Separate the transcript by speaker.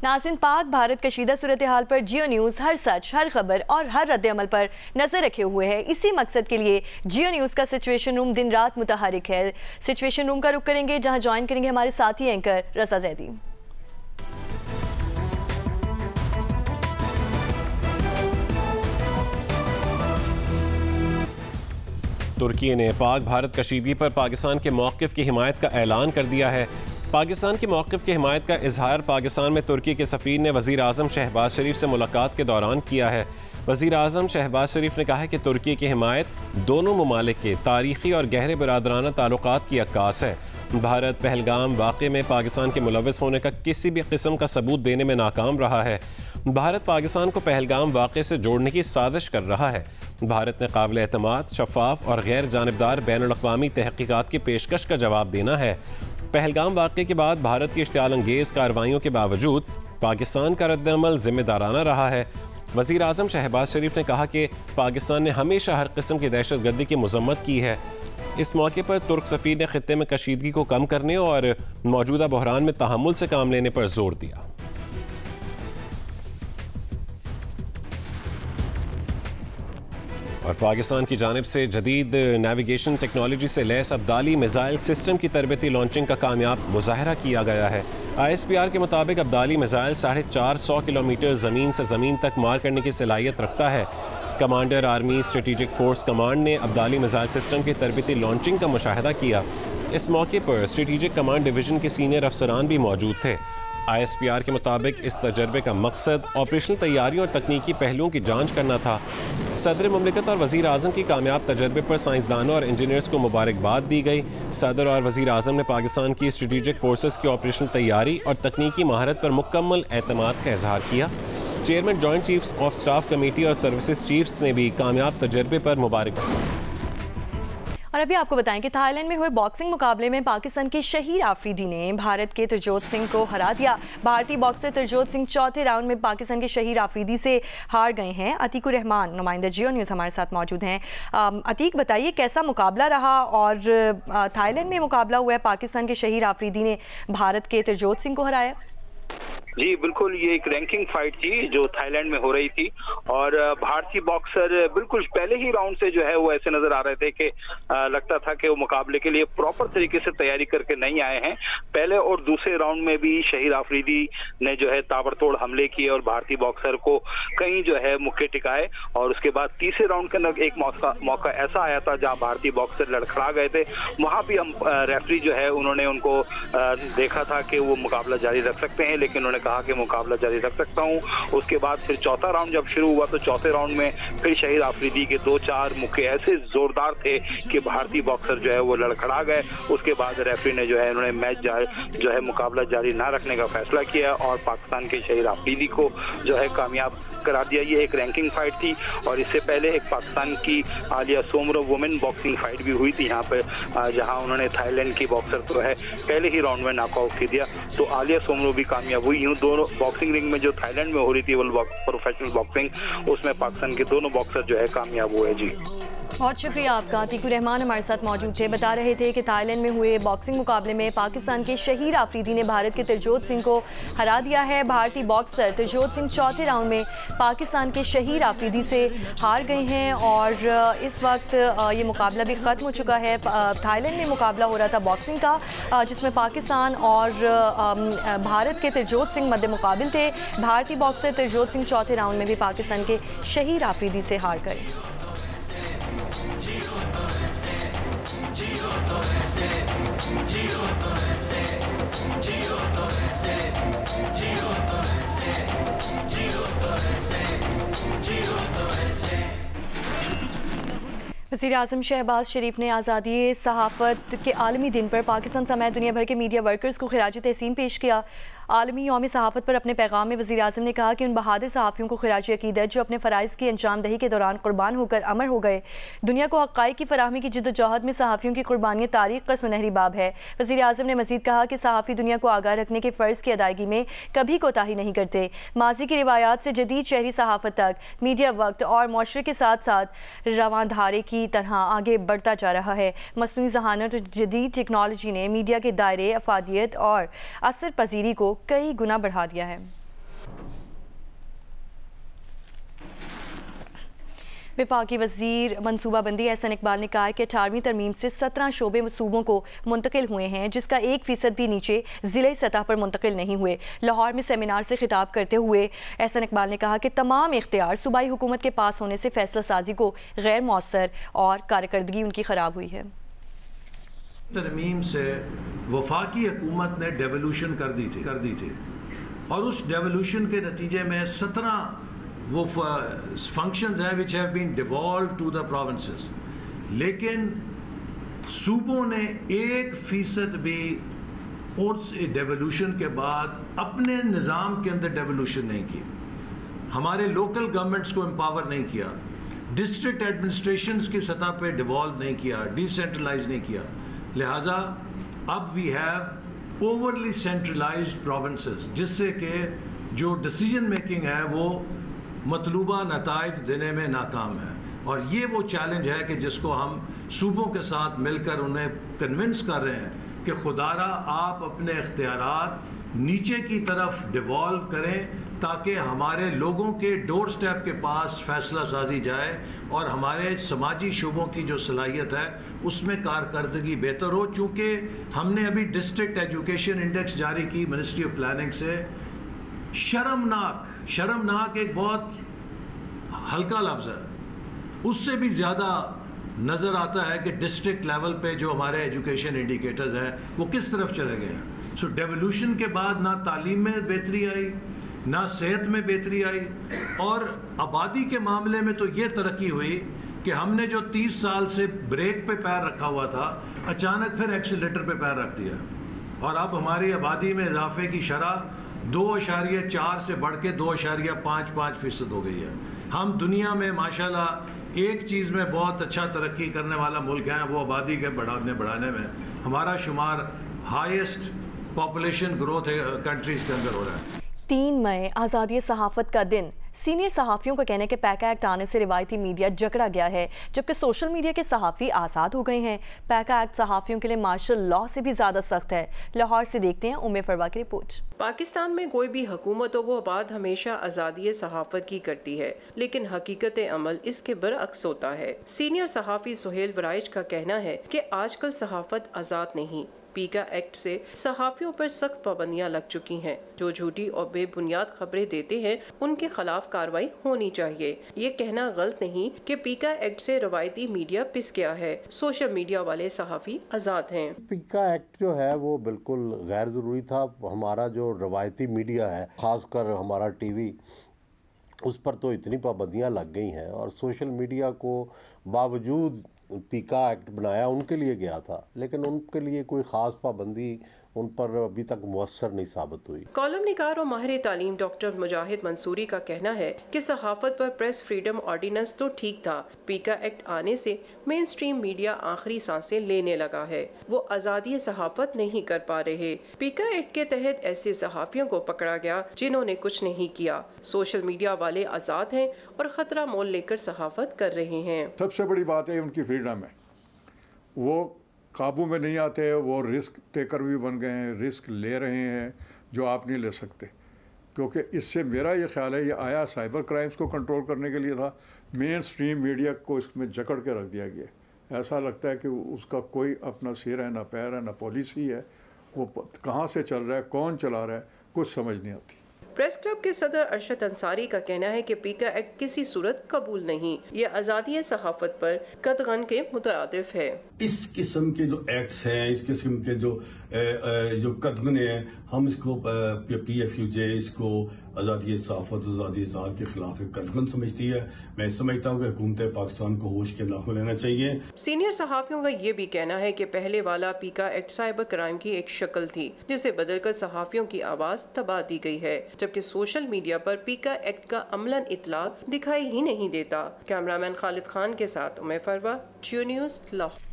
Speaker 1: नाज़रीन, पाक भारत कशीदा सूरत हाल पर जियो न्यूज़ हर सच, हर खबर और हर रद्द अमल पर नजर रखे हुए है। इसी मकसद के लिए जियो न्यूज़ का सिचुएशन रूम दिन रात मुतहरिक है। सिचुएशन रूम का रुख करेंगे, जहां ज्वाइन करेंगे हमारे साथी एंकर रसा जैदी।
Speaker 2: तुर्की ने पाक भारत कशीदगी पर पाकिस्तान के मौक़िफ़ की हिमायत का ऐलान कर दिया है। पाकिस्तान की मौक़िफ़ की हिमायत का इजहार पाकिस्तान में तुर्की के सफ़ीर ने वज़ीर आज़म शहबाज शरीफ से मुलाकात के दौरान किया है। वज़ीर आज़म शहबाज शरीफ ने कहा है कि तुर्की की हिमायत दोनों ममालिक के तारीख़ी और गहरे बिरादराना ताल्लुकात की अक्कास है। भारत पहलगाम वाक़े में पाकिस्तान के मुलव्वस होने का किसी भी किस्म का सबूत देने में नाकाम रहा है। भारत पाकिस्तान को पहलगाम वाक़े से जोड़ने की साजिश कर रहा है। भारत ने काबिल एतमाद, शफाफ और गैर जानिबदार बैनुल-अक़वामी तहक़ीक़ात की पेशकश का जवाब देना है। पहलगाम वाक़े के बाद भारत की इश्तियाल अंगेज़ कार्रवाइयों के बावजूद पाकिस्तान का रद्द-ए-अमल ज़िम्मेदाराना रहा है। वज़ीर आज़म शहबाज शरीफ ने कहा कि पाकिस्तान ने हमेशा हर किस्म की दहशतगर्दी की मज़म्मत की है। इस मौके पर तुर्क सफ़ीर ने खित्ते में कशीदगी को कम करने और मौजूदा बहरान में तहम्मुल से काम लेने पर जोर दिया। और पाकिस्तान की जानिब से जदीद नेविगेशन टेक्नोलॉजी से लैस अब्दाली मिसाइल सिस्टम की तरबती लॉन्चिंग का कामयाब मुजाहरा किया गया है। ISPR के मुताबिक अब्दाली मिसाइल 450 किलोमीटर ज़मीन से ज़मीन तक मार करने की सलाहियत रखता है। Commander army strategic force command ने अब्दाली मिसाइल सिस्टम की तरबती लॉन्चिंग का मुशाहिदा किया। इस मौके पर स्ट्रेटेजिक कमांड डिवीज़न के सीनियर अफसरान भी मौजूद थे। ISPR के मुताबिक इस तजर्बे का मकसद ऑपरेशनल तैयारियों और तकनीकी पहलुओं की जांच करना था। सदर मुमलिकत और वज़ीर आज़म की कामयाब तजर्बे पर साइंसदानों और इंजीनियर्स को मुबारकबाद दी गई। सदर और वज़ीर आज़म ने पाकिस्तान की स्ट्रेटेजिक फोर्सेस की ऑपरेशनल तैयारी और तकनीकी महारत पर मुकम्मल एतमाद का इजहार किया। Chairman joint chiefs of staff committee और सर्विसेज चीफ्स ने भी कामयाब तजर्बे पर मुबारकबाद।
Speaker 1: और अभी आपको बताएं कि थाईलैंड में हुए बॉक्सिंग मुकाबले में पाकिस्तान की शहीर आफरीदी ने भारत के तरजोत सिंह को हरा दिया। भारतीय बॉक्सर तरजोत सिंह चौथे राउंड में पाकिस्तान के शहीर आफरीदी से हार गए हैं। अतीकुर रहमान नुमाइंदा जियो न्यूज़ हमारे साथ मौजूद हैं। अतीक, बताइए कैसा मुकाबला रहा और थाईलैंड में मुकाबला हुआ है, पाकिस्तान के शहीर आफरीदी ने भारत के तरजोत सिंह को हराया।
Speaker 3: जी बिल्कुल, ये एक रैंकिंग फाइट थी जो थाईलैंड में हो रही थी और भारतीय बॉक्सर बिल्कुल पहले ही राउंड से जो है वो ऐसे नजर आ रहे थे कि लगता था कि वो मुकाबले के लिए प्रॉपर तरीके से तैयारी करके नहीं आए हैं। पहले और दूसरे राउंड में भी शहीर आफरीदी ने जो है ताबड़तोड़ हमले किए और भारतीय बॉक्सर को कहीं जो है मुक्के टिकाए और उसके बाद तीसरे राउंड के अंदर एक मौका ऐसा आया था जहाँ भारतीय बॉक्सर लड़खड़ा गए थे। वहाँ भी हम रेफरी जो है उन्होंने उनको देखा था कि वो मुकाबला जारी रख सकते हैं, लेकिन उन्होंने कहा कि मुकाबला जारी रख सकता हूं। उसके बाद फिर चौथा राउंड जब शुरू हुआ तो चौथे राउंड में फिर शहीद आफरीदी के 2-4 मुक्के ऐसे जोरदार थे कि भारतीय बॉक्सर जो है वो लड़खड़ा गए। उसके बाद रेफरी ने जो है उन्होंने मैच जो है मुकाबला जारी ना रखने का फैसला किया और पाकिस्तान के शहीद आफरीदी को जो है कामयाब करार दिया। ये एक रैंकिंग फाइट थी और इससे पहले एक पाकिस्तान की Alia Soomro women boxing fight भी हुई थी यहाँ पर, जहाँ उन्होंने थाईलैंड की बॉक्सर को है पहले ही राउंड में नॉकआउट कर दिया। तो आलिया सोमरो भी कामयाब हुई। यूँ दोनों बॉक्सिंग रिंग में जो थाईलैंड में हो रही थी वो प्रोफेशनल बॉक्सिंग, उसमें पाकिस्तान के दोनों बॉक्सर जो है कामयाब हुए। जी
Speaker 1: बहुत शुक्रिया आपका। अतीकुर रहमान हमारे साथ मौजूद थे, बता रहे थे कि थाईलैंड में हुए बॉक्सिंग मुकाबले में पाकिस्तान के शहीर आफरीदी ने भारत के तरजोत सिंह को हरा दिया है। भारतीय बॉक्सर तरजोत सिंह चौथे राउंड में पाकिस्तान के शहीर आफरीदी से हार गए हैं और इस वक्त ये मुकाबला भी ख़त्म हो चुका है। थाईलैंड में मुकाबला हो रहा था बॉक्सिंग का, जिसमें पाकिस्तान और भारत के तरजोत सिंह मध्य मुकाबिल थे। भारतीय बॉक्सर तरजोत सिंह चौथे राउंड में भी पाकिस्तान के शहीर आफरीदी से हार गए। वज़ीर आज़म शहबाज शरीफ ने आज़ादी सहाफ़त के आलमी दिन पर पाकिस्तान समेत दुनिया भर के मीडिया वर्कर्स को खिराज तहसीन पेश किया। आलमी यौम सहाफ़त पर अपने पैगाम में वज़ीर आज़म ने कहा कि उन बहादुर सहाफ़ियों को खिराज अक़ीदत जो अपने फ़राइज़ की अंजामदही के दौरान कुर्बान होकर अमर हो गए। दुनिया को हक़ाइक़ की फ़राहमी की जिद्दोजहद में सहाफ़ियों की कुर्बानियाँ तारीख़ का सुनहरी बाब है। वज़ीर आज़म ने मज़ीद कहा कि सहाफ़ी दुनिया को आगाह रखने के फ़र्ज़ की अदायगी में कभी कोताही नहीं करते। माज़ी की रिवायात से जदीद शहरी सहाफ़त तक मीडिया वक्त और मुआशरे के साथ साथ रवांधारे की तरह आगे बढ़ता जा रहा है। मसनूई ज़हानत और जदीद टेक्नोलॉजी ने मीडिया के दायरे, अफादियत और असर पजीरी को कई गुना बढ़ा दिया है। वफाकी वज़ीर मनसूबाबंदी एहसन इकबाल ने कहा कि 18वीं तरमीम से 17 शोबे सूबों को मुंतकिल हुए हैं, जिसका 1% भी नीचे ज़िले सतह पर मुंतकिल नहीं हुए। लाहौर में सेमिनार से खिताब करते हुए एहसन इकबाल ने कहा कि तमाम इख्तियार सूबाई हुकूमत के पास होने से फैसला साजी को गैर मौसर और कारकर्दगी उनकी ख़राब हुई है।
Speaker 4: तरमीम से वफाकी हुकूमत ने डेवोल्यूशन कर दी थी और उस डेवोल्यूशन के नतीजे में 17 वो फंक्शंस हैं which have been devolve to the provinces, लेकिन सूबों ने 1% भी उस डेवोल्यूशन के बाद अपने निज़ाम के अंदर डेवोल्यूशन नहीं की, हमारे लोकल गवर्नमेंट्स को एम्पावर नहीं किया, डिस्ट्रिक्ट एडमिनिस्ट्रेशंस की सतह पे डिवॉल्व नहीं किया, डिसेंट्रलाइज नहीं किया। लिहाजा अब we have overly centralised provinces, जिससे कि जो डिसीजन मेकिंग है वो मतलूबा नताइज देने में नाकाम है। और ये वो चैलेंज है कि जिसको हम सूबों के साथ मिलकर उन्हें कन्विंस कर रहे हैं कि खुदारा आप अपने इख्तियारात नीचे की तरफ डिवॉल्व करें, ताकि हमारे लोगों के डोर स्टेप के पास फैसला साजी जाए और हमारे समाजी शोबों की जो सलाहियत है उसमें कारकर्दगी बेहतर हो। चूँकि हमने अभी डिस्ट्रिक्ट एजुकेशन इंडेक्स जारी की मिनिस्ट्री ऑफ प्लानिंग से, शर्मनाक एक बहुत हल्का लफ्ज़ है, उससे भी ज़्यादा नज़र आता है कि डिस्ट्रिक्ट लेवल पे जो हमारे एजुकेशन इंडिकेटर्स हैं वो किस तरफ चले गए हैं। सो डेवोल्यूशन के बाद ना तालीम में बेहतरी आई, ना सेहत में बेहतरी आई, और आबादी के मामले में तो ये तरक्की हुई कि हमने जो 30 साल से ब्रेक पे पैर रखा हुआ था, अचानक फिर एक्सीलरेटर पे पैर रख दिया और अब हमारी आबादी में इजाफे की शरह 2.4 से बढ़ के 2.55% हो गई है। हम दुनिया में माशाल्लाह एक चीज़ में बहुत अच्छा तरक्की करने वाला मुल्क है, वो आबादी के बढ़ाने में हमारा शुमार हाईएस्ट पॉपुलेशन ग्रोथ कंट्रीज़ के अंदर हो रहा है।
Speaker 1: 3 मई आज़ादी सहाफ़त का दिन। सीनियर सहाफ़ियों का कहना है कि पैका एक्ट आने से रिवायती मीडिया जकड़ा गया है, जबकि सोशल मीडिया के सहाफ़ी आज़ाद हो गए हैं। पैका एक्ट सहाफ़ियों के लिए मार्शल लॉ से भी ज़्यादा सख्त है। लाहौर से देखते हैं उम्मे फरवा की रिपोर्ट।
Speaker 5: पाकिस्तान में कोई भी हुकूमत हो वो बात हमेशा आज़ादी सहाफ़त की करती है, लेकिन हकीकत अमल इसके बरअक्स होता है। सीनियर सहाफ़ी सुहेल वराइच का कहना है कि आजकल सहाफ़त आज़ाद नहीं, पीका एक्ट से सहाफ़ियों पर सख्त पाबंदियां लग चुकी हैं। जो झूठी और बेबुनियाद खबरें देते हैं उनके खिलाफ कार्रवाई होनी चाहिए। ये कहना गलत नहीं कि पीका एक्ट से रवायती मीडिया पिस गया है, सोशल मीडिया वाले सहाफ़ी आज़ाद हैं।
Speaker 6: पीका एक्ट जो है वो बिल्कुल गैर ज़रूरी था। हमारा जो रवायती मीडिया है, ख़ासकर हमारा टीवी, उस पर तो इतनी पाबंदियां लग गई हैं, और सोशल मीडिया को बावजूद पीका एक्ट बनाया उनके लिए गया था, लेकिन उनके लिए कोई ख़ास पाबंदी उन पर अभी तक मुअस्सर नहीं साबित हुई।
Speaker 5: कॉलम निगार और माहिर तालीम डॉक्टर मुजाहिद मंसूरी का कहना है कि सहाफ़त पर प्रेस फ्रीडम ऑर्डिनेंस तो ठीक था, पीका एक्ट आने से मेन स्ट्रीम मीडिया आखिरी सांसें लेने लगा है, वो आज़ादी सहाफ़त नहीं कर पा रहे। पीका एक्ट के तहत ऐसे सहाफ़ियों को पकड़ा गया जिन्होंने कुछ नहीं किया। सोशल मीडिया वाले आज़ाद हैं और ख़तरा मोल लेकर सहाफ़त कर रहे हैं।
Speaker 7: सबसे बड़ी बात है उनकी फ्रीडम है, वो काबू में नहीं आते, वो रिस्क टेकर भी बन गए हैं, रिस्क ले रहे हैं जो आप नहीं ले सकते। क्योंकि इससे मेरा ये ख्याल है ये आया साइबर क्राइम्स को कंट्रोल करने के लिए था, मेन स्ट्रीम मीडिया को इसमें जकड़ के रख दिया गया। ऐसा लगता है कि उसका कोई अपना सिर है, ना पैर है, ना पॉलिसी है, वो कहाँ से चल रहा है, कौन चला रहा है, कुछ समझ नहीं आती।
Speaker 5: प्रेस क्लब के सदर अरशद अंसारी का कहना है कि पीका एक्ट किसी सूरत कबूल नहीं, ये आज़ादी सहाफ़त पर कतगन के मुतरादिफ है।
Speaker 8: इस किस्म के जो एक्ट्स हैं, इस किस्म के जो कदगन हैं, हम इसको PFUJ इसको आज़ादी सहाफ़त, आज़ादी इज़हार के खिलाफ एक कदगन समझती है। मैं समझता हूँ कि हुकूमत पाकिस्तान को होश के नाखुन लेना चाहिए।
Speaker 5: सीनियर सहाफ़ियों का ये भी कहना है कि पहले वाला पीका एक्ट साइबर क्राइम की एक शक्ल थी, जिसे बदलकर सहाफ़ियों की आवाज़ दबा दी गई है, जबकि सोशल मीडिया पर पीका एक्ट का अमलन इतलाक दिखाई ही नहीं देता। कैमरामैन खालिद खान के साथ उम्मे फरवा, जियो न्यूज़, लाहौर।